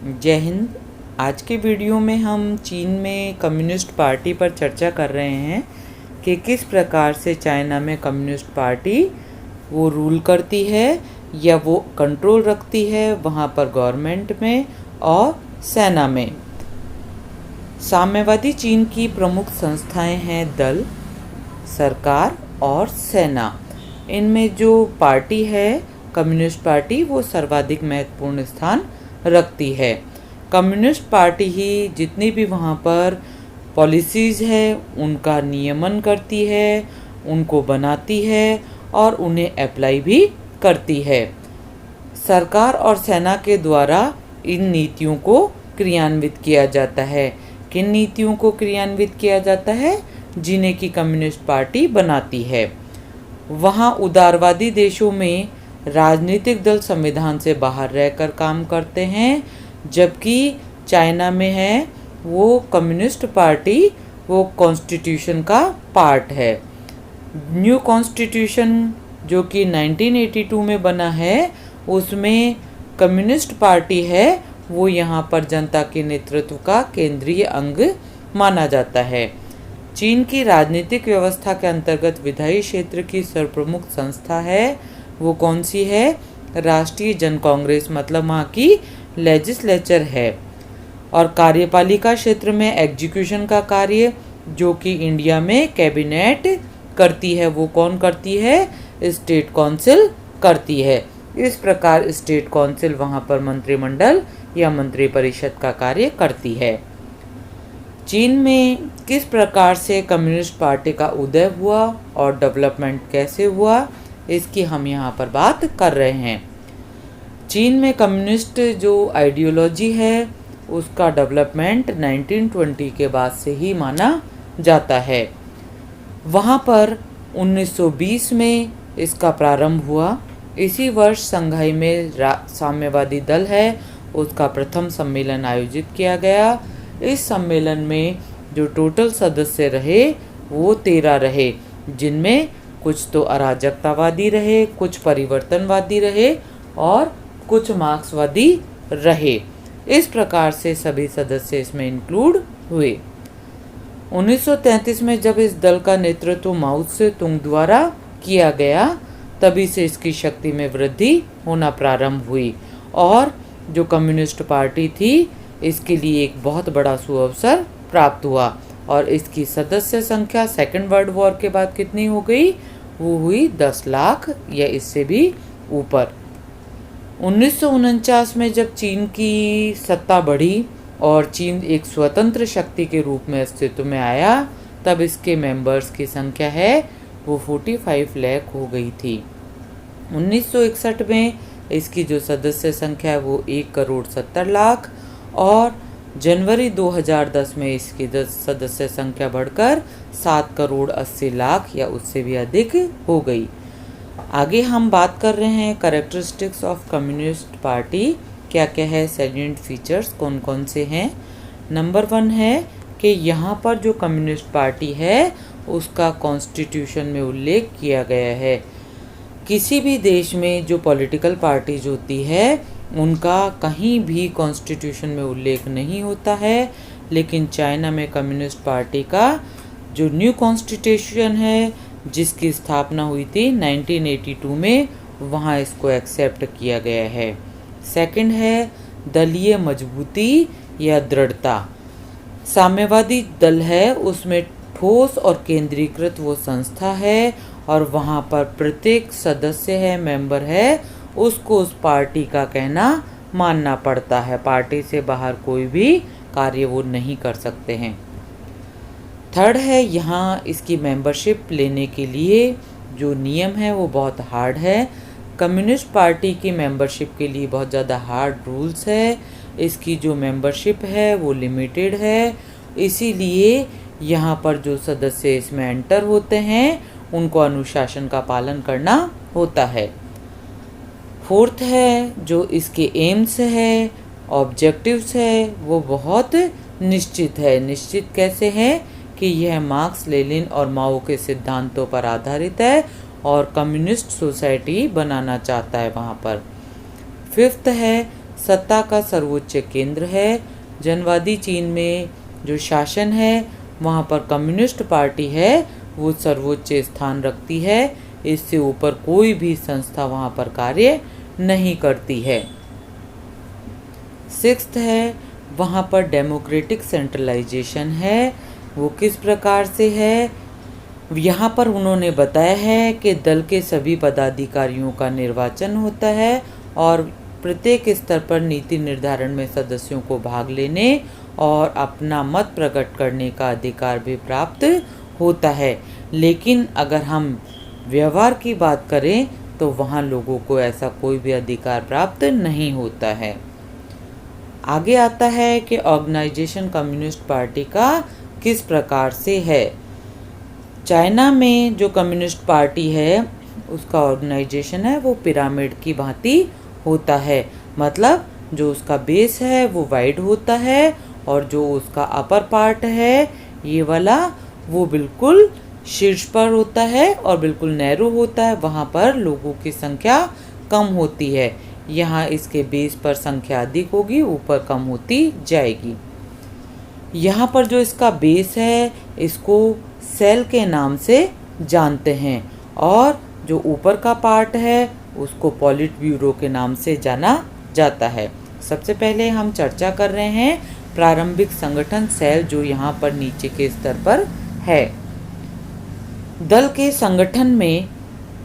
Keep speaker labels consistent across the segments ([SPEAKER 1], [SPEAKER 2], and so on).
[SPEAKER 1] जय हिंद। आज के वीडियो में हम चीन में कम्युनिस्ट पार्टी पर चर्चा कर रहे हैं कि किस प्रकार से चाइना में कम्युनिस्ट पार्टी वो रूल करती है या वो कंट्रोल रखती है वहाँ पर गवर्नमेंट में और सेना में। साम्यवादी चीन की प्रमुख संस्थाएं हैं दल, सरकार और सेना। इनमें जो पार्टी है कम्युनिस्ट पार्टी वो सर्वाधिक महत्वपूर्ण स्थान रखती है। कम्युनिस्ट पार्टी ही जितनी भी वहाँ पर पॉलिसीज़ है उनका नियमन करती है, उनको बनाती है और उन्हें अप्लाई भी करती है। सरकार और सेना के द्वारा इन नीतियों को क्रियान्वित किया जाता है। किन नीतियों को क्रियान्वित किया जाता है? जिन्हें की कम्युनिस्ट पार्टी बनाती है। वहाँ उदारवादी देशों में राजनीतिक दल संविधान से बाहर रहकर काम करते हैं, जबकि चाइना में है वो कम्युनिस्ट पार्टी वो कॉन्स्टिट्यूशन का पार्ट है। न्यू कॉन्स्टिट्यूशन जो कि 1982 में बना है उसमें कम्युनिस्ट पार्टी है वो यहाँ पर जनता के नेतृत्व का केंद्रीय अंग माना जाता है। चीन की राजनीतिक व्यवस्था के अंतर्गत विधायी क्षेत्र की सर्वप्रमुख संस्था है वो कौन सी है? राष्ट्रीय जन कांग्रेस, मतलब वहाँ की लेजिस्लेचर है। और कार्यपालिका क्षेत्र में एग्जीक्यूशन का कार्य जो कि इंडिया में कैबिनेट करती है वो कौन करती है? स्टेट काउंसिल करती है। इस प्रकार स्टेट काउंसिल वहाँ पर मंत्रिमंडल या मंत्रिपरिषद का कार्य करती है। चीन में किस प्रकार से कम्युनिस्ट पार्टी का उदय हुआ और डेवलपमेंट कैसे हुआ इसकी हम यहाँ पर बात कर रहे हैं। चीन में कम्युनिस्ट जो आइडियोलॉजी है उसका डेवलपमेंट 1920 के बाद से ही माना जाता है। वहाँ पर 1920 में इसका प्रारंभ हुआ। इसी वर्ष संघाई में साम्यवादी दल है उसका प्रथम सम्मेलन आयोजित किया गया। इस सम्मेलन में जो टोटल सदस्य रहे वो 13 रहे, जिनमें कुछ तो अराजकतावादी रहे, कुछ परिवर्तनवादी रहे और कुछ मार्क्सवादी रहे। इस प्रकार से सभी सदस्य इसमें इंक्लूड हुए। 1933 में जब इस दल का नेतृत्व माओ से तुंग द्वारा किया गया तभी से इसकी शक्ति में वृद्धि होना प्रारंभ हुई और जो कम्युनिस्ट पार्टी थी इसके लिए एक बहुत बड़ा सुअवसर प्राप्त हुआ और इसकी सदस्य संख्या सेकेंड वर्ल्ड वॉर के बाद कितनी हो गई? वो हुई 10 लाख या इससे भी ऊपर। 1949 में जब चीन की सत्ता बढ़ी और चीन एक स्वतंत्र शक्ति के रूप में अस्तित्व में आया तब इसके मेंबर्स की संख्या है वो 45 लाख हो गई थी। 1961 में इसकी जो सदस्य संख्या है वो 1,70,00,000 और जनवरी 2010 में इसकी सदस्य संख्या बढ़कर 7,80,00,000 या उससे भी अधिक हो गई। आगे हम बात कर रहे हैं कैरेक्टरिस्टिक्स ऑफ कम्युनिस्ट पार्टी क्या क्या है, सैलिएंट फीचर्स कौन कौन से हैं। नंबर 1 है कि यहाँ पर जो कम्युनिस्ट पार्टी है उसका कॉन्स्टिट्यूशन में उल्लेख किया गया है। किसी भी देश में जो पॉलिटिकल पार्टीज होती है उनका कहीं भी कॉन्स्टिट्यूशन में उल्लेख नहीं होता है, लेकिन चाइना में कम्युनिस्ट पार्टी का जो न्यू कॉन्स्टिट्यूशन है जिसकी स्थापना हुई थी 1982 में वहाँ इसको एक्सेप्ट किया गया है। सेकंड है दलीय मजबूती या दृढ़ता। साम्यवादी दल है उसमें ठोस और केंद्रीकृत वो संस्था है और वहाँ पर प्रत्येक सदस्य है, मेंबर है, उसको उस पार्टी का कहना मानना पड़ता है। पार्टी से बाहर कोई भी कार्य वो नहीं कर सकते हैं। थर्ड है यहाँ इसकी मेंबरशिप लेने के लिए जो नियम है वो बहुत हार्ड है। कम्युनिस्ट पार्टी की मेंबरशिप के लिए बहुत ज़्यादा हार्ड रूल्स है। इसकी जो मेंबरशिप है वो लिमिटेड है, इसीलिए यहाँ पर जो सदस्य इसमें एंटर होते हैं उनको अनुशासन का पालन करना होता है। फोर्थ है जो इसके एम्स है, ऑब्जेक्टिव्स है वो बहुत निश्चित है। निश्चित कैसे है कि यह मार्क्स, लेनिन और माओ के सिद्धांतों पर आधारित है और कम्युनिस्ट सोसाइटी बनाना चाहता है वहाँ पर। फिफ्थ है सत्ता का सर्वोच्च केंद्र है। जनवादी चीन में जो शासन है वहाँ पर कम्युनिस्ट पार्टी है वो सर्वोच्च स्थान रखती है। इससे ऊपर कोई भी संस्था वहाँ पर कार्य नहीं करती है। सिक्स्थ है, वहाँ पर डेमोक्रेटिक सेंट्रलाइजेशन है। वो किस प्रकार से है, यहाँ पर उन्होंने बताया है कि दल के सभी पदाधिकारियों का निर्वाचन होता है और प्रत्येक स्तर पर नीति निर्धारण में सदस्यों को भाग लेने और अपना मत प्रकट करने का अधिकार भी प्राप्त होता है। लेकिन अगर हम व्यवहार की बात करें तो वहाँ लोगों को ऐसा कोई भी अधिकार प्राप्त नहीं होता है। आगे आता है कि ऑर्गेनाइजेशन कम्युनिस्ट पार्टी का किस प्रकार से है। चाइना में जो कम्युनिस्ट पार्टी है उसका ऑर्गेनाइजेशन है वो पिरामिड की भांति होता है। मतलब जो उसका बेस है वो वाइड होता है और जो उसका अपर पार्ट है ये वाला वो बिल्कुल शीर्ष पर होता है और बिल्कुल नैरो होता है। वहाँ पर लोगों की संख्या कम होती है। यहाँ इसके बेस पर संख्या अधिक होगी, ऊपर कम होती जाएगी। यहाँ पर जो इसका बेस है इसको सेल के नाम से जानते हैं और जो ऊपर का पार्ट है उसको पॉलिट ब्यूरो के नाम से जाना जाता है। सबसे पहले हम चर्चा कर रहे हैं प्रारंभिक संगठन सेल जो यहाँ पर नीचे के स्तर पर है। दल के संगठन में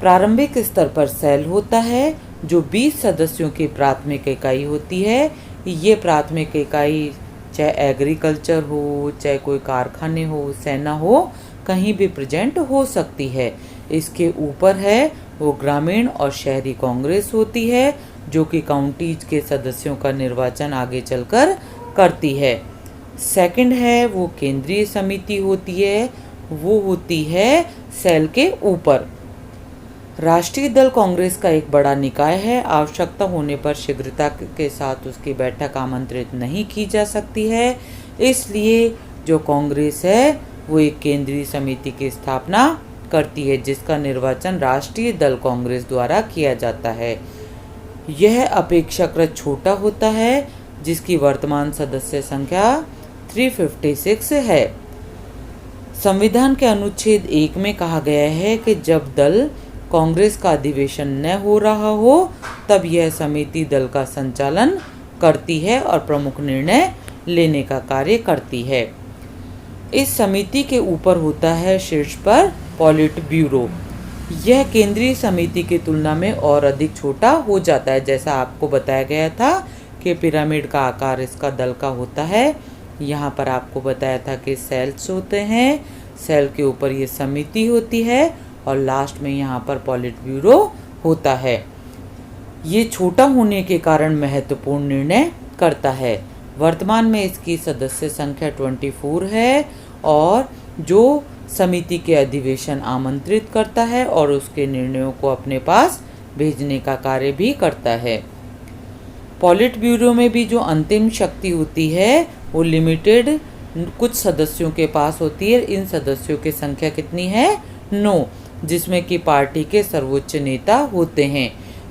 [SPEAKER 1] प्रारंभिक स्तर पर सेल होता है जो 20 सदस्यों की प्राथमिक इकाई होती है। ये प्राथमिक इकाई चाहे एग्रीकल्चर हो, चाहे कोई कारखाने हो, सेना हो, कहीं भी प्रेजेंट हो सकती है। इसके ऊपर है वो ग्रामीण और शहरी कांग्रेस होती है जो कि काउंटीज के सदस्यों का निर्वाचन आगे चलकर करती है। सेकंड है वो केंद्रीय समिति होती है, वो होती है सेल के ऊपर। राष्ट्रीय दल कांग्रेस का एक बड़ा निकाय है। आवश्यकता होने पर शीघ्रता के साथ उसकी बैठक आमंत्रित नहीं की जा सकती है। इसलिए जो कांग्रेस है वो एक केंद्रीय समिति की स्थापना करती है जिसका निर्वाचन राष्ट्रीय दल कांग्रेस द्वारा किया जाता है। यह अपेक्षाकृत छोटा होता है जिसकी वर्तमान सदस्य संख्या 356 है। संविधान के अनुच्छेद 1 में कहा गया है कि जब दल कांग्रेस का अधिवेशन न हो रहा हो तब यह समिति दल का संचालन करती है और प्रमुख निर्णय लेने का कार्य करती है। इस समिति के ऊपर होता है शीर्ष पर पॉलिट ब्यूरो। यह केंद्रीय समिति की तुलना में और अधिक छोटा हो जाता है। जैसा आपको बताया गया था कि पिरामिड का आकार इसका दल का होता है। यहाँ पर आपको बताया था कि सेल्स होते हैं, सेल के ऊपर ये समिति होती है और लास्ट में यहाँ पर पॉलिट ब्यूरो होता है। ये छोटा होने के कारण महत्वपूर्ण निर्णय करता है। वर्तमान में इसकी सदस्य संख्या 24 है और जो समिति के अधिवेशन आमंत्रित करता है और उसके निर्णयों को अपने पास भेजने का कार्य भी करता है। पॉलिट ब्यूरो में भी जो अंतिम शक्ति होती है वो लिमिटेड कुछ सदस्यों के पास होती है। इन सदस्यों की संख्या कितनी है? 9, जिसमें कि पार्टी के सर्वोच्च नेता होते हैं।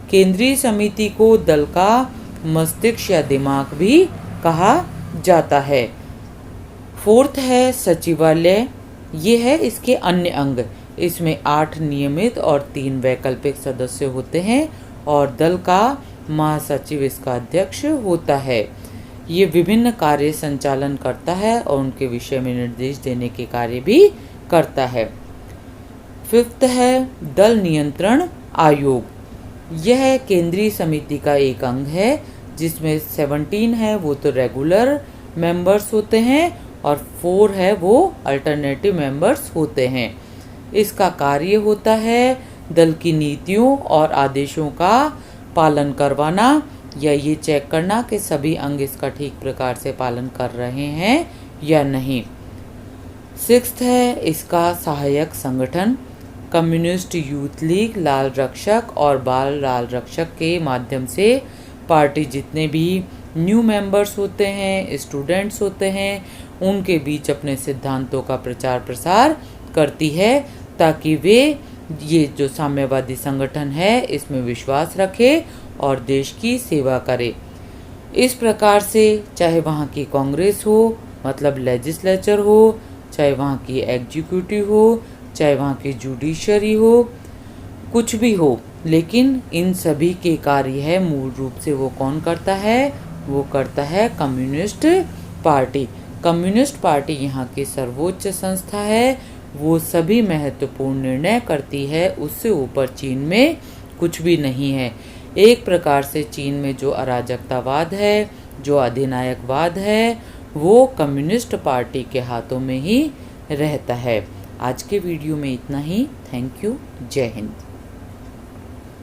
[SPEAKER 1] केंद्रीय समिति को दल का मस्तिष्क या दिमाग भी कहा जाता है। फोर्थ है सचिवालय। ये है इसके अन्य अंग। इसमें 8 नियमित और 3 वैकल्पिक सदस्य होते हैं और दल का महासचिव इसका अध्यक्ष होता है। ये विभिन्न कार्य संचालन करता है और उनके विषय में निर्देश देने के कार्य भी करता है। फिफ्थ है दल नियंत्रण आयोग। यह केंद्रीय समिति का एक अंग है जिसमें 17 है वो तो रेगुलर मेंबर्स होते हैं और 4 है वो अल्टरनेटिव मेंबर्स होते हैं। इसका कार्य होता है दल की नीतियों और आदेशों का पालन करवाना या ये चेक करना कि सभी अंग इसका ठीक प्रकार से पालन कर रहे हैं या नहीं। सिक्स्थ है इसका सहायक संगठन। कम्युनिस्ट यूथ लीग, लाल रक्षक और बाल लाल रक्षक के माध्यम से पार्टी जितने भी न्यू मेंबर्स होते हैं, स्टूडेंट्स होते हैं, उनके बीच अपने सिद्धांतों का प्रचार प्रसार करती है ताकि वे ये जो साम्यवादी संगठन है इसमें विश्वास रखे और देश की सेवा करे। इस प्रकार से चाहे वहाँ की कांग्रेस हो, मतलब लेजिस्लेचर हो, चाहे वहाँ की एग्जीक्यूटिव हो, चाहे वहाँ की जुडिशरी हो, कुछ भी हो, लेकिन इन सभी के कार्य है मूल रूप से वो कौन करता है? वो करता है कम्युनिस्ट पार्टी। कम्युनिस्ट पार्टी यहाँ की सर्वोच्च संस्था है, वो सभी महत्वपूर्ण निर्णय करती है, उससे ऊपर चीन में कुछ भी नहीं है। एक प्रकार से चीन में जो अराजकतावाद है, जो अधिनायकवाद है, वो कम्युनिस्ट पार्टी के हाथों में ही रहता है। आज के वीडियो में इतना ही। Thank you. जय हिंद।